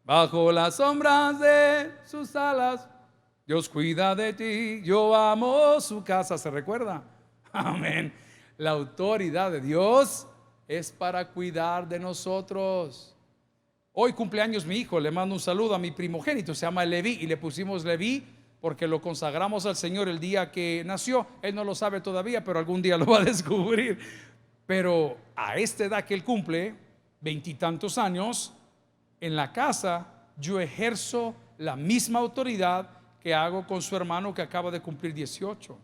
bajo las sombras de sus alas. Dios cuida de ti. Yo amo su casa. ¿Se recuerda? Amén. La autoridad de Dios es para cuidar de nosotros. Hoy cumpleaños mi hijo, le mando un saludo a mi primogénito, se llama Leví, y le pusimos Leví porque lo consagramos al Señor el día que nació. Él no lo sabe todavía, pero algún día lo va a descubrir. Pero a esta edad que él cumple, 20 y tantos años, en la casa yo ejerzo la misma autoridad que hago con su hermano que acaba de cumplir 18.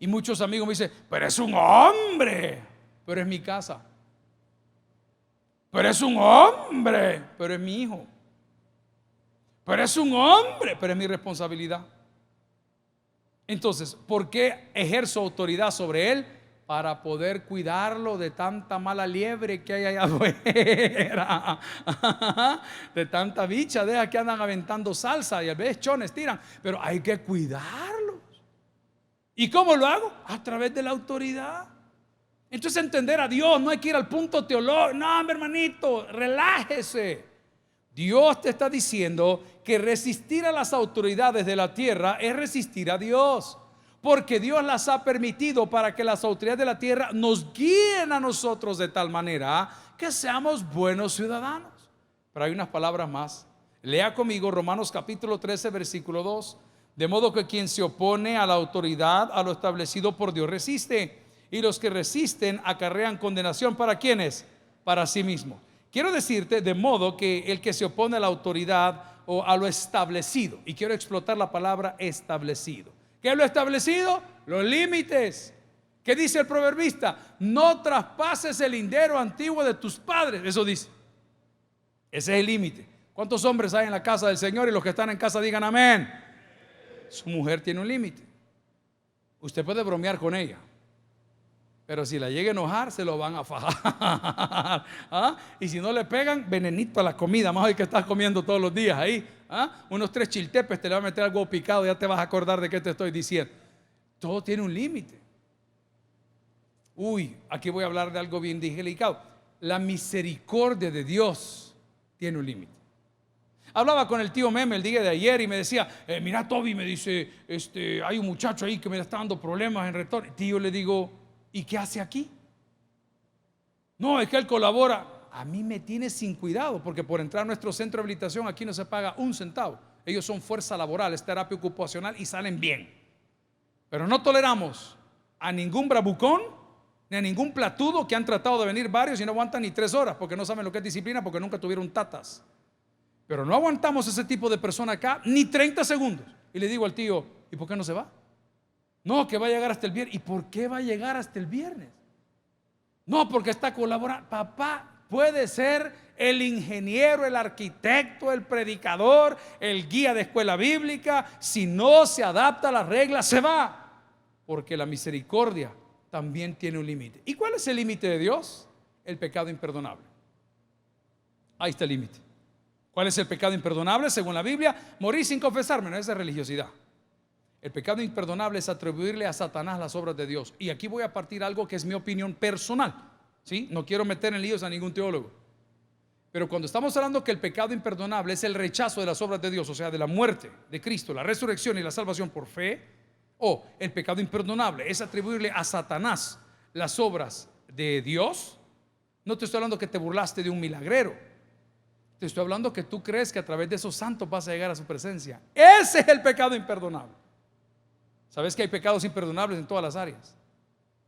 Y muchos amigos me dicen: pero es un hombre. Pero es mi casa. Pero es un hombre. Pero es mi hijo. Pero es un hombre. Pero es mi responsabilidad. Entonces, ¿por qué ejerzo autoridad sobre él? Para poder cuidarlo de tanta mala liebre que hay allá afuera, de tanta bicha, deja que andan aventando salsa y a veces chones tiran. Pero hay que cuidarlo. ¿Y cómo lo hago? A través de la autoridad. Entonces, entender a Dios, no hay que ir al punto teológico. No, mi hermanito, relájese. Dios te está diciendo que resistir a las autoridades de la tierra es resistir a Dios, porque Dios las ha permitido para que las autoridades de la tierra nos guíen a nosotros de tal manera que seamos buenos ciudadanos. Pero hay unas palabras más. Lea conmigo Romanos capítulo 13, versículo 2. De modo que quien se opone a la autoridad, a lo establecido por Dios, resiste. Y los que resisten acarrean condenación. ¿Para quiénes? Para sí mismo. Quiero decirte, de modo que el que se opone a la autoridad o a lo establecido, y quiero explotar la palabra establecido. ¿Qué es lo establecido? Los límites. ¿Qué dice el proverbista? No traspases el lindero antiguo de tus padres. Eso dice. Ese es el límite. ¿Cuántos hombres hay en la casa del Señor? Y los que están en casa digan amén. Su mujer tiene un límite. Usted puede bromear con ella, pero si la llega a enojar, se lo van a fajar. ¿Ah? Y si no le pegan, venenito a la comida, más hoy que estás comiendo todos los días ahí. ¿Ah? Unos 3 chiltepes, te le va a meter algo picado, ya te vas a acordar de qué te estoy diciendo. Todo tiene un límite. aquí voy a hablar de algo bien delicado. La misericordia de Dios tiene un límite. Hablaba con el tío Meme el día de ayer y me decía, mira Toby, me dice, hay un muchacho ahí que me está dando problemas en retorno. Tío, le digo, ¿y qué hace aquí? No, es que él colabora. A mí me tiene sin cuidado, porque por entrar a nuestro centro de rehabilitación aquí no se paga un centavo. Ellos son fuerza laboral, es terapia ocupacional y salen bien. Pero no toleramos a ningún bravucón ni a ningún platudo, que han tratado de venir varios y no aguantan ni 3 horas porque no saben lo que es disciplina, porque nunca tuvieron tatas. Pero no aguantamos ese tipo de persona acá ni 30 segundos. Y le digo al tío, ¿y por qué no se va? No, que va a llegar hasta el viernes. ¿Y por qué va a llegar hasta el viernes? No, porque está colaborando. Papá, puede ser el ingeniero, el arquitecto, el predicador, el guía de escuela bíblica. Si no se adapta a las reglas, se va. Porque la misericordia también tiene un límite. ¿Y cuál es el límite de Dios? El pecado imperdonable. Ahí está el límite. ¿Cuál es el pecado imperdonable? Según la Biblia, morir sin confesarme. No es de religiosidad. El pecado imperdonable es atribuirle a Satanás las obras de Dios. Y aquí voy a partir algo que es mi opinión personal, ¿sí? No quiero meter en líos a ningún teólogo. Pero cuando estamos hablando que el pecado imperdonable es el rechazo de las obras de Dios, o sea, de la muerte de Cristo, la resurrección y la salvación por fe, o el pecado imperdonable es atribuirle a Satanás las obras de Dios, no te estoy hablando que te burlaste de un milagrero. Te estoy hablando que tú crees que a través de esos santos vas a llegar a su presencia. Ese es el pecado imperdonable. ¿Sabes que hay pecados imperdonables en todas las áreas?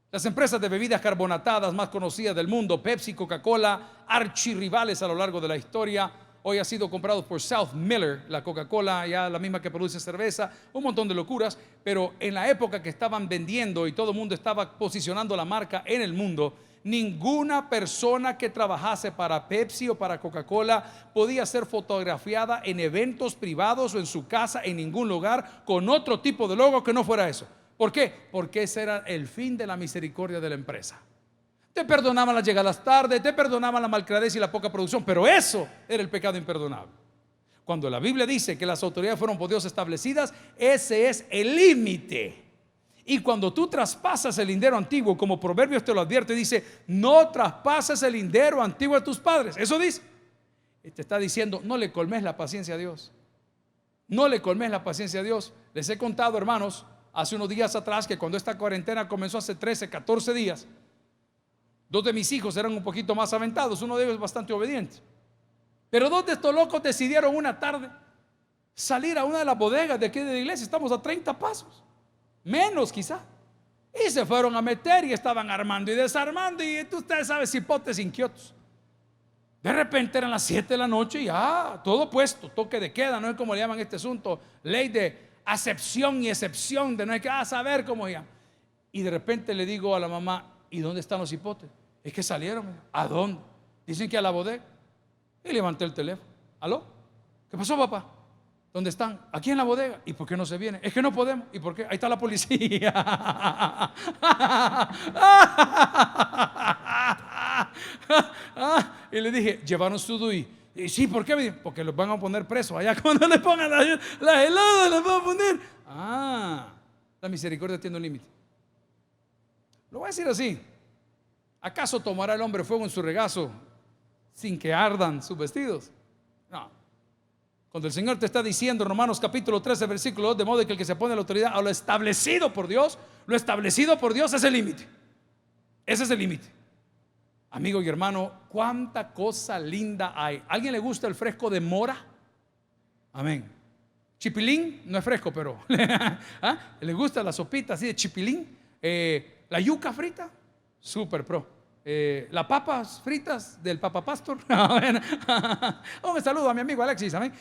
Las empresas de bebidas carbonatadas más conocidas del mundo, Pepsi, Coca-Cola, archirrivales a lo largo de la historia, hoy ha sido comprado por South Miller, la Coca-Cola, ya la misma que produce cerveza, un montón de locuras. Pero en la época que estaban vendiendo y todo el mundo estaba posicionando la marca en el mundo, ninguna persona que trabajase para Pepsi o para Coca-Cola podía ser fotografiada en eventos privados o en su casa, en ningún lugar, con otro tipo de logo que no fuera eso. ¿Por qué? Porque ese era el fin de la misericordia de la empresa. Te perdonaban las llegadas tarde, te perdonaban la malcriadez y la poca producción, pero eso era el pecado imperdonable. Cuando la Biblia dice que las autoridades fueron por Dios establecidas, ese es el límite. Y cuando tú traspasas el lindero antiguo, como Proverbios te lo advierte, dice, no traspases el lindero antiguo de tus padres. Eso dice. Y te está diciendo, no le colmes la paciencia a Dios. No le colmes la paciencia a Dios. Les he contado, hermanos, hace unos días atrás, que cuando esta cuarentena comenzó hace 13, 14 días, 2 de mis hijos eran un poquito más aventados. Uno de ellos es bastante obediente. Pero 2 de estos locos decidieron una tarde salir a una de las bodegas de aquí de la iglesia. Estamos a 30 pasos. Menos quizá. Y se fueron a meter y estaban armando y desarmando. Y tú ustedes saben, cipotes inquietos. De repente eran las 7 de la noche y ya todo puesto, toque de queda, no es como le llaman este asunto, ley de acepción y excepción, de no hay que saber cómo llaman. Y de repente le digo a la mamá, ¿y dónde están los cipotes? Es que salieron. ¿A dónde? Dicen que a la bodega. Y levanté el teléfono. ¿Aló? ¿Qué pasó, papá? ¿Dónde están? Aquí en la bodega. ¿Y por qué no se vienen? Es que no podemos. ¿Y por qué? Ahí está la policía. Y le dije, llevaron su DUI. Y sí, ¿por qué? Porque los van a poner presos. Allá cuando le pongan las heladas, les van a poner. La misericordia tiene un límite. Lo voy a decir así. ¿Acaso tomará el hombre fuego en su regazo sin que ardan sus vestidos? No. Cuando el Señor te está diciendo en Romanos capítulo 13 versículo 2, de modo que el que se pone a la autoridad a lo establecido por Dios, lo establecido por Dios es el límite. Ese es el límite. Amigo y hermano, cuánta cosa linda hay. ¿A alguien le gusta el fresco de mora? Amén. Chipilín, no es fresco, pero ¿le gusta la sopita así de chipilín? La yuca frita, super pro. Las papas fritas del Papa Pastor. Un saludo a mi amigo Alexis. Amén.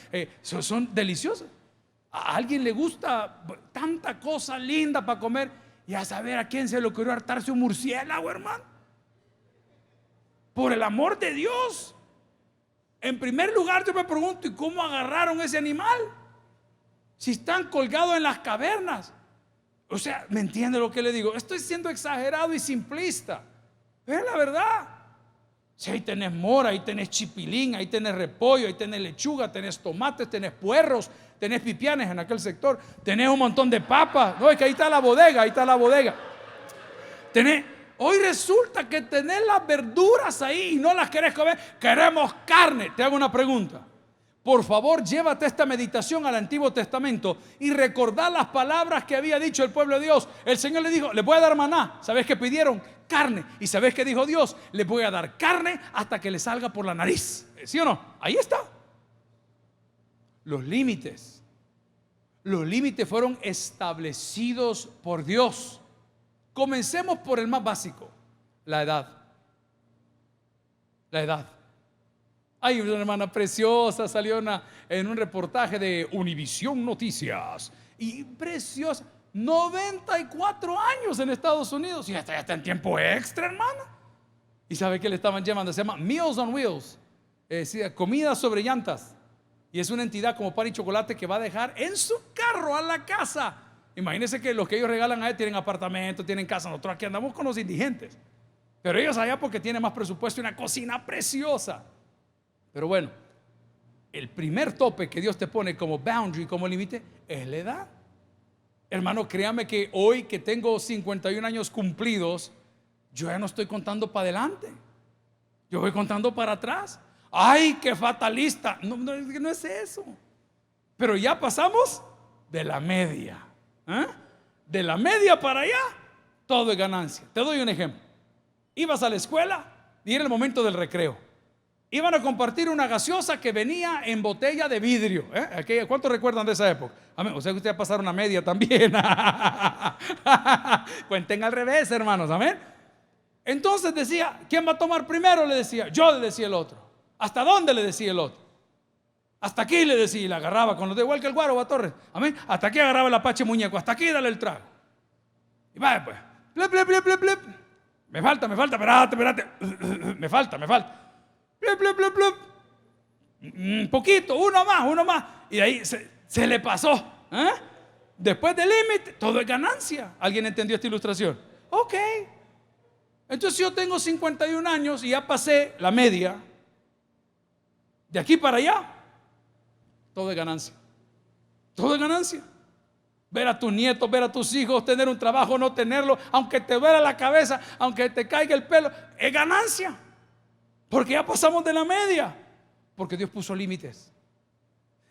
Son deliciosas. A alguien le gusta tanta cosa linda para comer. Y a saber a quién se le ocurrió hartarse un murciélago, hermano. Por el amor de Dios. En primer lugar, yo me pregunto, ¿y cómo agarraron ese animal? Si están colgados en las cavernas. O sea, ¿me entiende lo que le digo? Estoy siendo exagerado y simplista, pero es la verdad. Si ahí tenés mora, ahí tenés chipilín, ahí tenés repollo, ahí tenés lechuga, tenés tomates, tenés puerros, tenés pipianes en aquel sector, tenés un montón de papas. No, es que ahí está la bodega, ahí está la bodega. Tenés Hoy resulta que tenés las verduras ahí y no las querés comer. Queremos carne. Te hago una pregunta. Por favor, llévate esta meditación al Antiguo Testamento y recordá las palabras que había dicho el pueblo de Dios. El Señor le dijo: les voy a dar maná. ¿Sabés qué pidieron? Carne. ¿Y sabés qué dijo Dios? Les voy a dar carne hasta que les salga por la nariz. ¿Sí o no? Ahí está. Los límites. Los límites fueron establecidos por Dios. Comencemos por el más básico: la edad. La edad. Hay una hermana preciosa, salió en un reportaje de Univisión Noticias, y preciosa, 94 años en Estados Unidos, y ya está en tiempo extra, hermana. ¿Y sabe qué le estaban llamando? Se llama Meals on Wheels, comida sobre llantas. Y es una entidad como Pan y Chocolate que va a dejar en su carro a la casa. Imagínense que los que ellos regalan a él tienen apartamento, tienen casa. Nosotros aquí andamos con los indigentes, pero ellos allá porque tienen más presupuesto y una cocina preciosa. Pero bueno, el primer tope que Dios te pone como boundary, como límite, es la edad. Hermano, créame que hoy que tengo 51 años cumplidos, yo ya no estoy contando para adelante, yo voy contando para atrás. ¡Ay, qué fatalista! No es eso. Pero ya pasamos de la media. De la media para allá, todo es ganancia. Te doy un ejemplo. Ibas a la escuela y era el momento del recreo. Iban a compartir una gaseosa que venía en botella de vidrio. ¿Cuántos recuerdan de esa época? Amén. O sea que ustedes pasaron una media también. Cuenten al revés, hermanos. Amén. Entonces decía: ¿quién va a tomar primero? Le decía. Yo, le decía el otro. ¿Hasta dónde? Le decía el otro. Hasta aquí, le decía. Y la agarraba con los dedos, igual que el Guaro Torres. Amén. Hasta aquí agarraba el Apache Muñeco. Hasta aquí dale el trago. Y vaya pues. Plep, plep, plep, plep, plep. Me falta, espérate. Me falta. Plep, plep, plep, plep. Un poquito, uno más. Y de ahí se le pasó. Después del límite, todo es ganancia. ¿Alguien entendió esta ilustración? Ok. Entonces yo tengo 51 años y ya pasé la media. De aquí para allá, todo es ganancia. Todo es ganancia. Ver a tus nietos, ver a tus hijos, tener un trabajo, no tenerlo, aunque te duela la cabeza, aunque te caiga el pelo, es ganancia. Porque ya pasamos de la media. Porque Dios puso límites.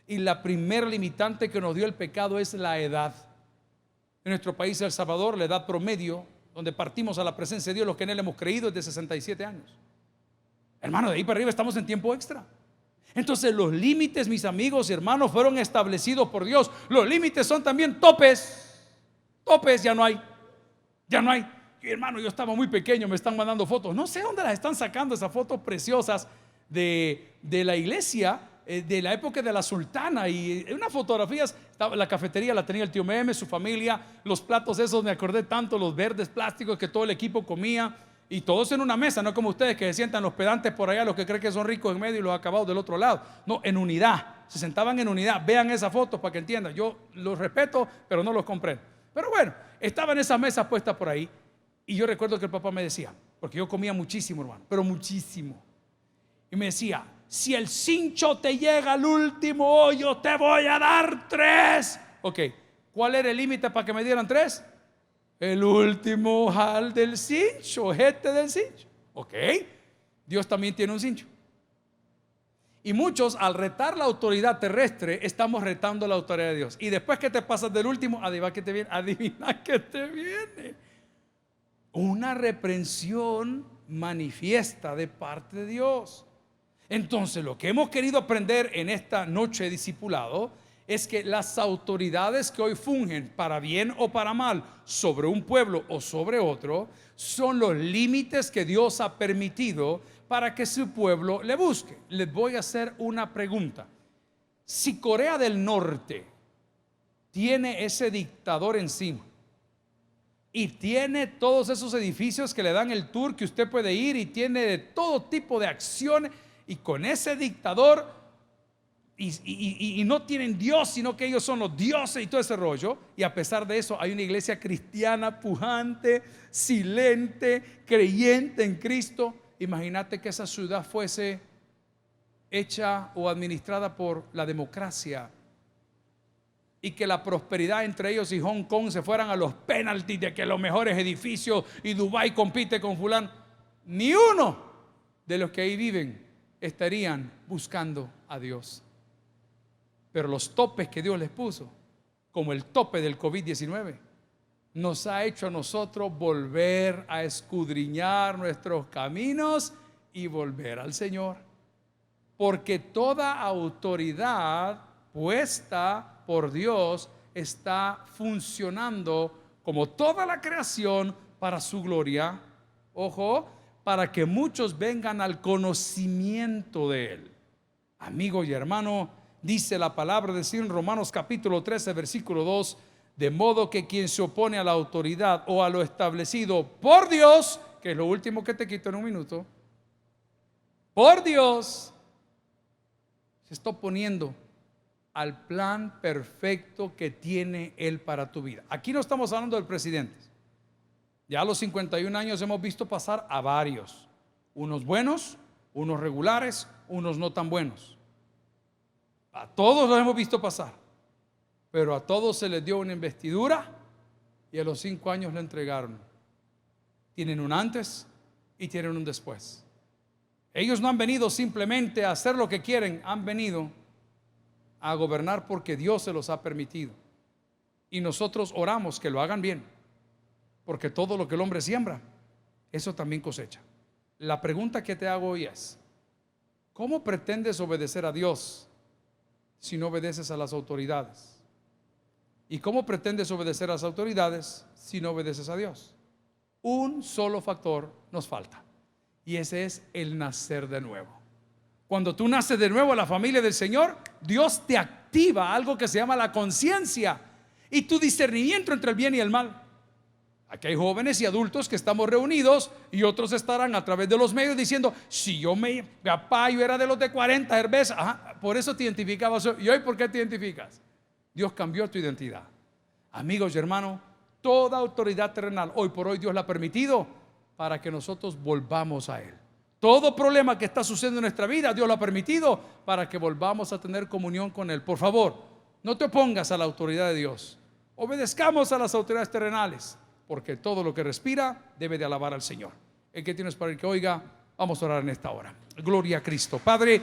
Y la primer limitante que nos dio el pecado es la edad. En nuestro país, El Salvador, la edad promedio, donde partimos a la presencia de Dios, los que en Él hemos creído, es de 67 años. Hermano, de ahí para arriba estamos en tiempo extra. Entonces los límites, mis amigos y hermanos, fueron establecidos por Dios. Los límites son también topes. Topes ya no hay. Y hermano, yo estaba muy pequeño, me están mandando fotos. No sé dónde las están sacando, esas fotos preciosas de la iglesia de la época de la sultana. Y unas fotografías, la cafetería la tenía el tío Meme, su familia, los platos esos, me acordé tanto, los verdes plásticos que todo el equipo comía. Y todos en una mesa, no como ustedes que se sientan los pedantes por allá, los que creen que son ricos en medio y los acabados del otro lado. No, en unidad, se sentaban en unidad. Vean esas fotos para que entiendan. Yo los respeto, pero no los comprendo. Pero bueno, estaban esas mesas puestas por ahí. Y yo recuerdo que el papá me decía, porque yo comía muchísimo, hermano, pero muchísimo. Y me decía: si el cincho te llega al último hoyo, te voy a dar 3. Ok, ¿cuál era el límite para que me dieran 3? El último ojal del cincho, ojete del cincho. Ok, Dios también tiene un cincho. Y muchos, al retar la autoridad terrestre, estamos retando la autoridad de Dios. Y después que te pasas del último, adivina que te viene una reprensión manifiesta de parte de Dios. Entonces, lo que hemos querido aprender en esta noche de discipulado es que las autoridades que hoy fungen para bien o para mal sobre un pueblo o sobre otro son los límites que Dios ha permitido para que su pueblo le busque. Les voy a hacer una pregunta. Si Corea del Norte tiene ese dictador encima y tiene todos esos edificios que le dan el tour que usted puede ir, y tiene de todo tipo de acciones, y con ese dictador y no tienen Dios, sino que ellos son los dioses y todo ese rollo, y a pesar de eso hay una iglesia cristiana pujante, silente, creyente en Cristo. Imagínate que esa ciudad fuese hecha o administrada por la democracia. y que la prosperidad entre ellos y Hong Kong se fueran a los penaltis de que los mejores edificios y Dubái compite con fulano, ni uno de los que ahí viven estarían buscando a Dios. Pero los topes que Dios les puso, como el tope del COVID-19, nos ha hecho a nosotros volver a escudriñar nuestros caminos y volver al Señor. Porque toda autoridad puesta por Dios está funcionando como toda la creación para su gloria. Ojo, para que muchos vengan al conocimiento de Él. Amigo y hermano, dice la palabra de Dios en Romanos capítulo 13, versículo 2, de modo que quien se opone a la autoridad o a lo establecido por Dios, que es lo último que te quito en un minuto, por Dios, se está oponiendo al plan perfecto que tiene Él para tu vida. Aquí no estamos hablando del presidente. Ya a los 51 años hemos visto pasar a varios, unos buenos, unos regulares, unos no tan buenos. A todos los hemos visto pasar, pero a todos se les dio una investidura y a los 5 años le entregaron. Tienen un antes y tienen un después. Ellos no han venido simplemente a hacer lo que quieren, han venido a gobernar porque Dios se los ha permitido. Y nosotros oramos que lo hagan bien, porque todo lo que el hombre siembra, eso también cosecha. La pregunta que te hago hoy es: ¿cómo pretendes obedecer a Dios si no obedeces a las autoridades? ¿Y cómo pretendes obedecer a las autoridades si no obedeces a Dios? Un solo factor nos falta, y ese es el nacer de nuevo. Cuando tú naces de nuevo a la familia del Señor, Dios te activa algo que se llama la conciencia y tu discernimiento entre el bien y el mal. Aquí hay jóvenes y adultos que estamos reunidos y otros estarán a través de los medios diciendo: si yo papá, yo era de los de 40 cervezas. Por eso te identificabas. ¿Y hoy por qué te identificas? Dios cambió tu identidad. Amigos y hermanos, toda autoridad terrenal hoy por hoy Dios la ha permitido para que nosotros volvamos a Él. Todo problema que está sucediendo en nuestra vida Dios lo ha permitido para que volvamos a tener comunión con Él. Por favor, no te opongas a la autoridad de Dios. Obedezcamos a las autoridades terrenales, porque todo lo que respira debe de alabar al Señor. El que tienes para el que oiga, vamos a orar en esta hora. Gloria a Cristo. Padre,